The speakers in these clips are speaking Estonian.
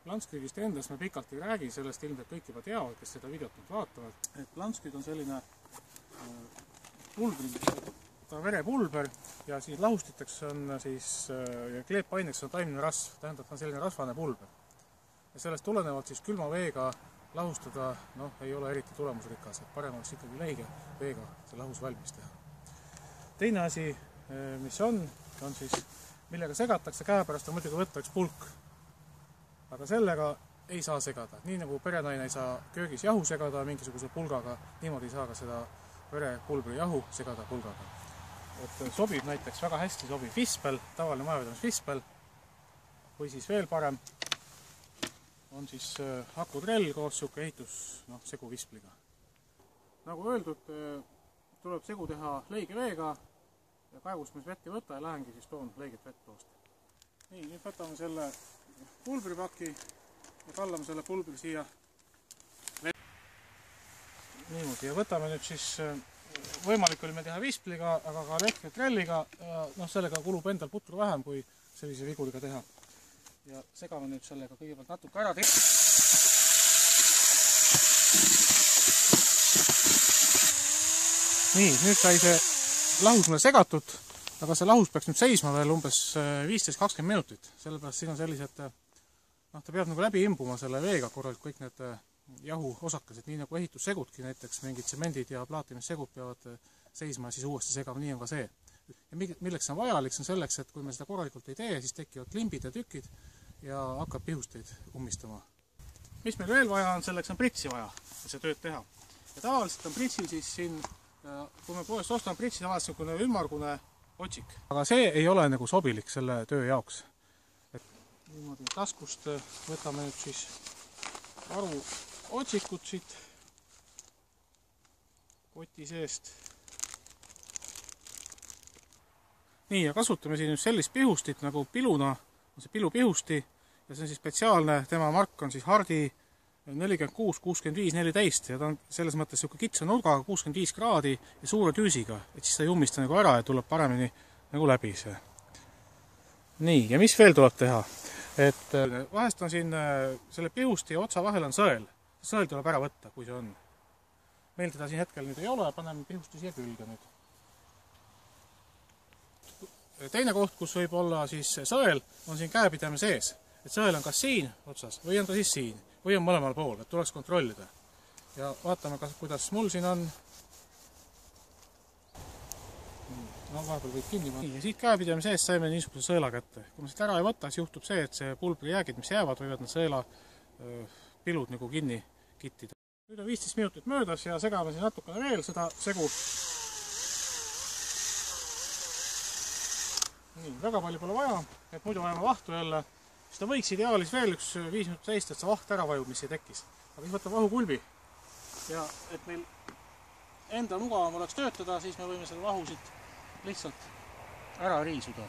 plantsküüdist endast me pikalt ei räägi, sellest ilmselt kõik juba teavad, kes seda videot nüüd vaatavad. Et plantsküüd on selline pulber, ta verepulber ja siis lahustiteks on siis kleepaineks on taimne rasv, tähendab, ta on selline rasvane pulber. Ja sellest tulenevalt siis külma veega lahustada ei ole eriti tulemusrikas, et parem oleks ikkagi leige veega see lahus valmis teha. Teine asi, mis on siis, millega segatakse, käepärast on muidugi võtta üks pulk. Aga sellega ei saa segada. Nii nagu perenaine ei saa köögis jahu segada mingisuguse pulgaga, niimoodi ei saa ka seda verepulbri jahu segada pulgaga. Et sobib näiteks väga hästi sobib vispel, tavaline majavedamis vispel, või siis veel parem on siis akutrell koos siuke segu vispliga. Nagu öeldud, tuleb segu teha leige veega ja kaevust mis vett ei võta ja lähengi siis toon leiget vett toost. Nii, nüüd võtame selle pulbripaki ja kallame selle pulbri siia niimoodi ja võtame nüüd siis võimalik oli me teha vispliga, aga ka elektritrelliga ja sellega kulub endal putru vähem kui sellise viguriga teha. Ja segame nüüd sellega kõigepealt natuke ära teha. Nii, nüüd sai see lahus mulle segatud, aga see lahus peaks nüüd seisma veel umbes 15-20 minutit. Sellepärast siin on sellised, ta peab nagu läbi imbuma selle veega korralt kõik need jahu osakesed, nii nagu ehitussegudki, näiteks mingid tsemendid ja plaatimissegud peavad seisma ja siis uuesti segama, nii on ka see. Ja milleks on vajalik, see on selleks, et kui me seda korralikult ei tee, siis tekivad klimbid ja tükid ja hakkab pihusteid ummistama. Mis meil veel vaja on, selleks on pritsi vaja, et see tööd teha. Ja tavaliselt on pritsil siis siin, kui me poest ostame pritsi, tavaliselt on ümmargune otsik. Aga see ei ole nagu sobilik selle töö jaoks. Et niimoodi taskust võtame nüüd siis varu otsikut siit koti seest. Nii, ja kasutame siin nüüd sellist pihustit nagu piluna, on see pilupihusti ja see on siis spetsiaalne, tema mark on siis Hardi 46, 65, 14 ja ta on selles mõttes siuke kitsa nurgaga 65 kraadi ja suure tüüsiga, et siis ta ei ummista nagu ära ja tuleb paremini nagu läbi see. Nii, ja mis veel tuleb teha? Et vahest on siin selle pihusti ja otsa vahel on sõel. Sõel tuleb ära võtta, kui see on. Meil teda siin hetkel nüüd ei ole, paneme pihusti siia külge nüüd. Teine koht, kus võib olla siis sõel, on siin käepidame sees. Et sõel on kas siin otsas või on ta siis siin või on mõlemal pool, et tuleks kontrollida. Ja vaatame, kuidas mul siin on. Vahepeal võib kinni panna. Ja siit käepidame sees saime niisuguse sõela kätte. Kui me siit ära ei võta, siis juhtub see, et see pulbri jäägid, mis jäävad, võivad need sõela pilud nagu kinni kittida. Nüüd on 15 minutit möödas ja segame siin natukene veel seda segu. Nii, väga palju pole vaja, et muidu vajame vahtu jälle. Siis ta võiks ideaalis veel üks 5 minutit seista, et see vaht ära vajub, mis ei tekkis. Aga siis võtab vahukulbi. Ja et meil enda mugavam oleks töötada, siis me võime selle vahu siit lihtsalt ära riisuda.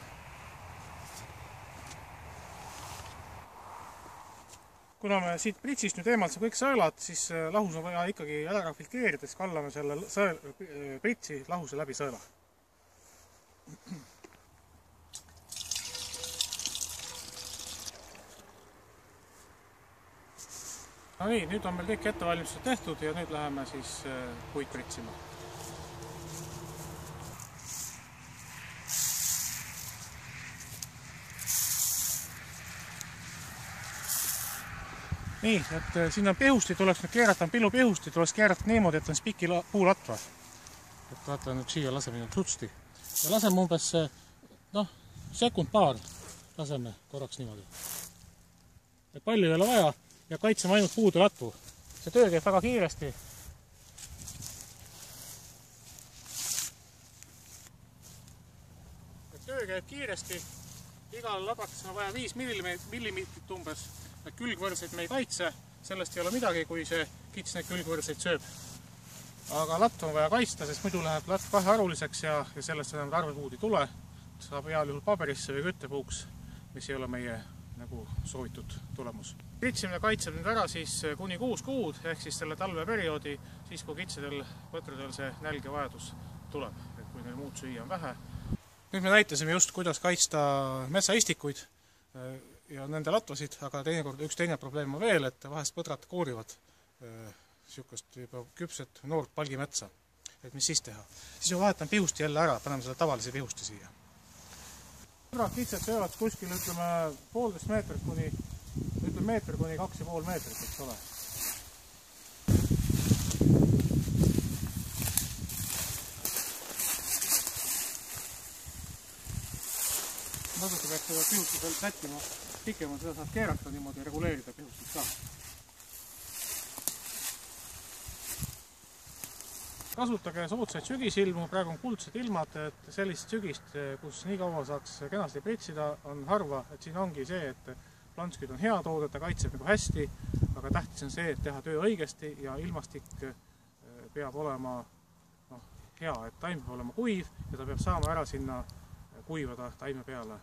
Kuna me siit pritsist nüüd eemaldse kõik sõelad, siis lahus on vaja ikkagi ära filtreerida, siis kallame selle pritsi lahuse läbi sõela. No nii, nüüd on meil kõik ettevalmistused tehtud ja nüüd läheme siis puid pritsima. Nii, et siin on pihusti, tuleks nüüd keerata, on pilupihusti, tuleks keerata niimoodi, et on spiki puulatva. Et vaata nüüd siia laseme nüüd sutsti. Ja laseme umbes, sekund paar laseme korraks niimoodi. Et palju ei ole vaja ja kaitseme ainult puude latvu. See töö käib väga kiiresti. Töö käib kiiresti. Igal labrakesel on vaja 5 millimeetrit umbes. Külgvõrseid me ei kaitse, sellest ei ole midagi, kui see kits neid külgvõrseid sööb. Aga latv on vaja kaitsta, sest muidu läheb latv kaheharuliseks ja sellest enam tarvepuud ei tule. Saab heal juhul paberisse või küttepuuks, mis ei ole meie nagu soovitud tulemus. Pritsimine kaitseb nüüd ära siis kuni 6 kuud, ehk siis selle talveperioodi, siis kui kitsedel põtradel see nälg ja vajadus tuleb, et kui neil muud süüa on vähe. Nüüd me näitasime just, kuidas kaitsta metsaistikuid. ja nende latvasid, aga teinekord üks teine probleem on veel, et vahest põdrad koorivad niisugust juba küpset noort palgimetsa. Et mis siis teha? Siis ma vahetan pihusti jälle ära, paneme selle tavalise pihusti siia. Põdrad kitsed söövad kuskil, ütleme, 1,5 meetrit kuni, ütleme, meeter kuni 2,5 meetrit, eks ole. Natuke peaks seda pihustit veel sättima pikemalt, seda saab keerata niimoodi, reguleerida pihustit ka. Kasutage soodsaid sügisilmu, praegu on kuldsed ilmad, et sellist sügist, kus nii kaua saaks kenasti pritsida, on harva, et siin ongi see, et plantsküd on hea toode, ta kaitseb nagu hästi, aga tähtis on see, et teha töö õigesti ja ilmastik peab olema hea, et taim peab olema kuiv ja ta peab saama ära sinna kuivada taime peale